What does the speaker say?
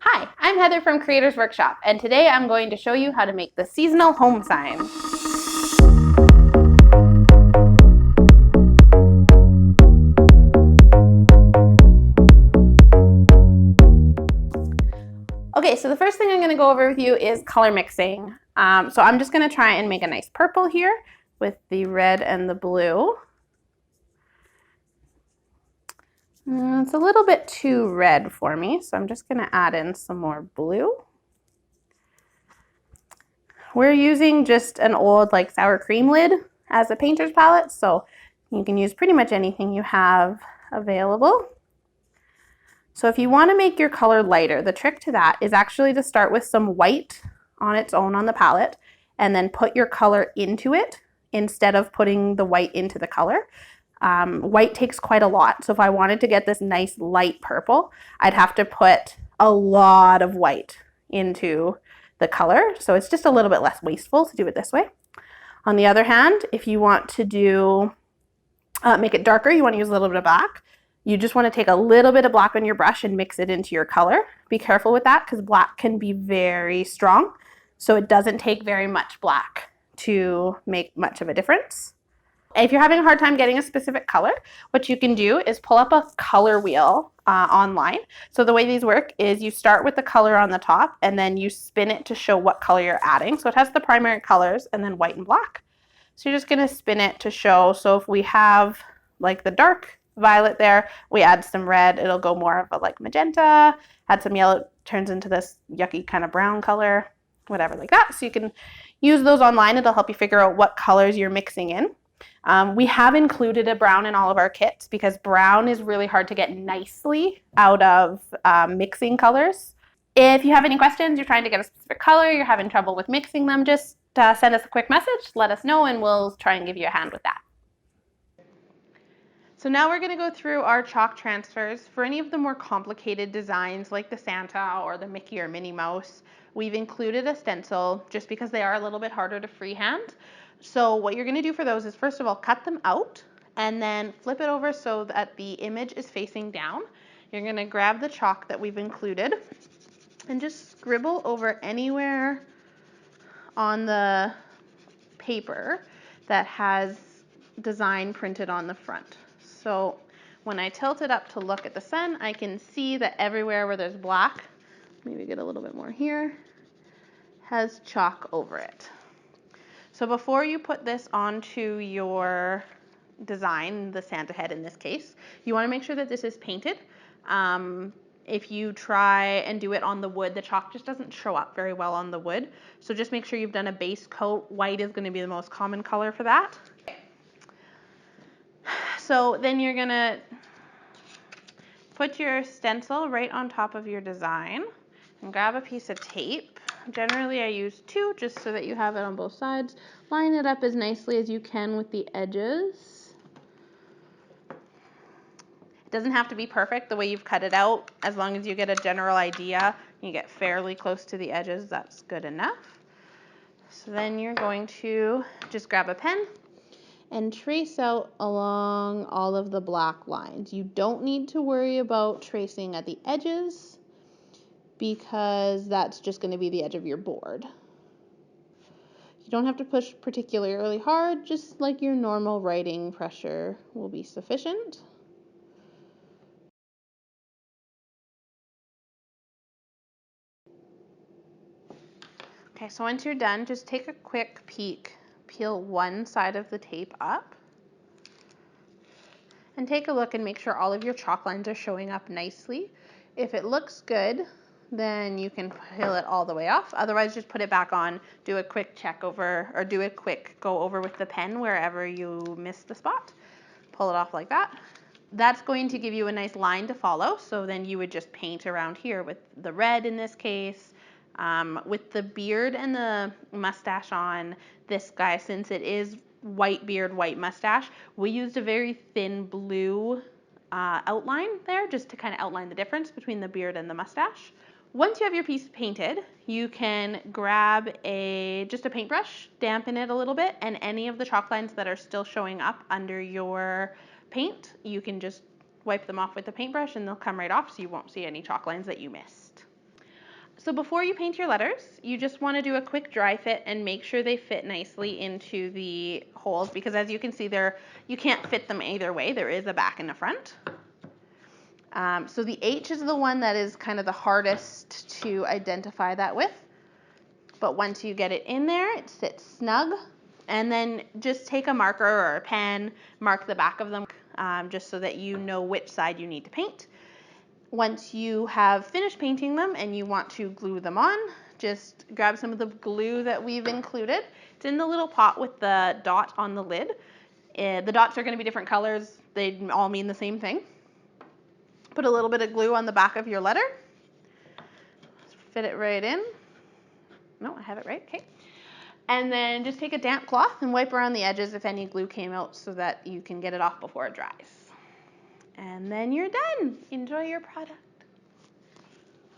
Hi, I'm Heather from Creators Workshop, and today I'm going to show you how to make the seasonal home sign. Okay, so the first thing I'm going to go over with you is color mixing. So I'm just going to try and make a nice purple here with the red and the blue. It's a little bit too red for me, so I'm just going to add in some more blue. We're using just an old like sour cream lid as a painter's palette, so you can use pretty much anything you have available. So if you want to make your color lighter, the trick to that is actually to start with some white on its own on the palette and then put your color into it instead of putting the white into the color. White takes quite a lot, so if I wanted to get this nice light purple, I'd have to put a lot of white into the color, so it's just a little bit less wasteful to do it this way. On the other hand, if you want to make it darker, you want to use a little bit of black. You just want to take a little bit of black on your brush and mix it into your color. Be careful with that because black can be very strong, so it doesn't take very much black to make much of a difference. If you're having a hard time getting a specific color, what you can do is pull up a color wheel online. So the way these work is you start with the color on the top and then you spin it to show what color you're adding. So it has the primary colors and then white and black. So you're just going to spin it to show. So if we have like the dark violet there, we add some red, it'll go more of a like magenta. Add some yellow, it turns into this yucky kind of brown color, whatever like that. So you can use those online. It'll help you figure out what colors you're mixing in. We have included a brown in all of our kits because brown is really hard to get nicely out of mixing colors. If you have any questions, you're trying to get a specific color, you're having trouble with mixing them, just send us a quick message, let us know, and we'll try and give you a hand with that. So now we're going to go through our chalk transfers. For any of the more complicated designs like the Santa or the Mickey or Minnie Mouse, we've included a stencil just because they are a little bit harder to freehand. So what you're going to do for those is first of all cut them out and then flip it over so that the image is facing down. You're going to grab the chalk that we've included and just scribble over anywhere on the paper that has design printed on the front. So when I tilt it up to look at the sun, I can see that everywhere where there's black, maybe get a little bit more here, has chalk over it. So before you put this onto your design, the Santa head in this case, you want to make sure that this is painted. If you try and do it on the wood, the chalk just doesn't show up very well on the wood. So just make sure you've done a base coat. White is going to be the most common color for that. So then you're going to put your stencil right on top of your design and grab a piece of tape. Generally I use 2 just so that you have it on both sides. Line it up as nicely as you can with the edges. It doesn't have to be perfect the way you've cut it out. As long as you get a general idea, you get fairly close to the edges, that's good enough. So then you're going to just grab a pen and trace out along all of the black lines. You don't need to worry about tracing at the edges because that's just going to be the edge of your board. You don't have to push particularly hard, just like your normal writing pressure will be sufficient. Okay, so once you're done, just take a quick peek. Peel one side of the tape up and take a look and make sure all of your chalk lines are showing up nicely. If it looks good, then you can peel it all the way off. Otherwise, just put it back on, do a quick check over, or do a quick go over with the pen wherever you missed the spot. Pull it off like that. That's going to give you a nice line to follow. So then you would just paint around here with the red in this case. With the beard and the mustache on this guy, since it is white beard, white mustache, we used a very thin blue outline there just to kind of outline the difference between the beard and the mustache. Once you have your piece painted, you can grab just a paintbrush, dampen it a little bit, and any of the chalk lines that are still showing up under your paint, you can just wipe them off with the paintbrush and they'll come right off so you won't see any chalk lines that you missed. So before you paint your letters, you just want to do a quick dry fit and make sure they fit nicely into the holes, because as you can see there, you can't fit them either way. There is a back and a front. So the H is the one that is kind of the hardest to identify that with. But once you get it in there, it sits snug. And then just take a marker or a pen, mark the back of them, just so that you know which side you need to paint. Once you have finished painting them and you want to glue them on, just grab some of the glue that we've included. It's in the little pot with the dot on the lid. The dots are going to be different colors. They all mean the same thing. Put a little bit of glue on the back of your letter. Fit it right in. No, I have it right. Okay. And then just take a damp cloth and wipe around the edges if any glue came out so that you can get it off before it dries. And then you're done. Enjoy your product.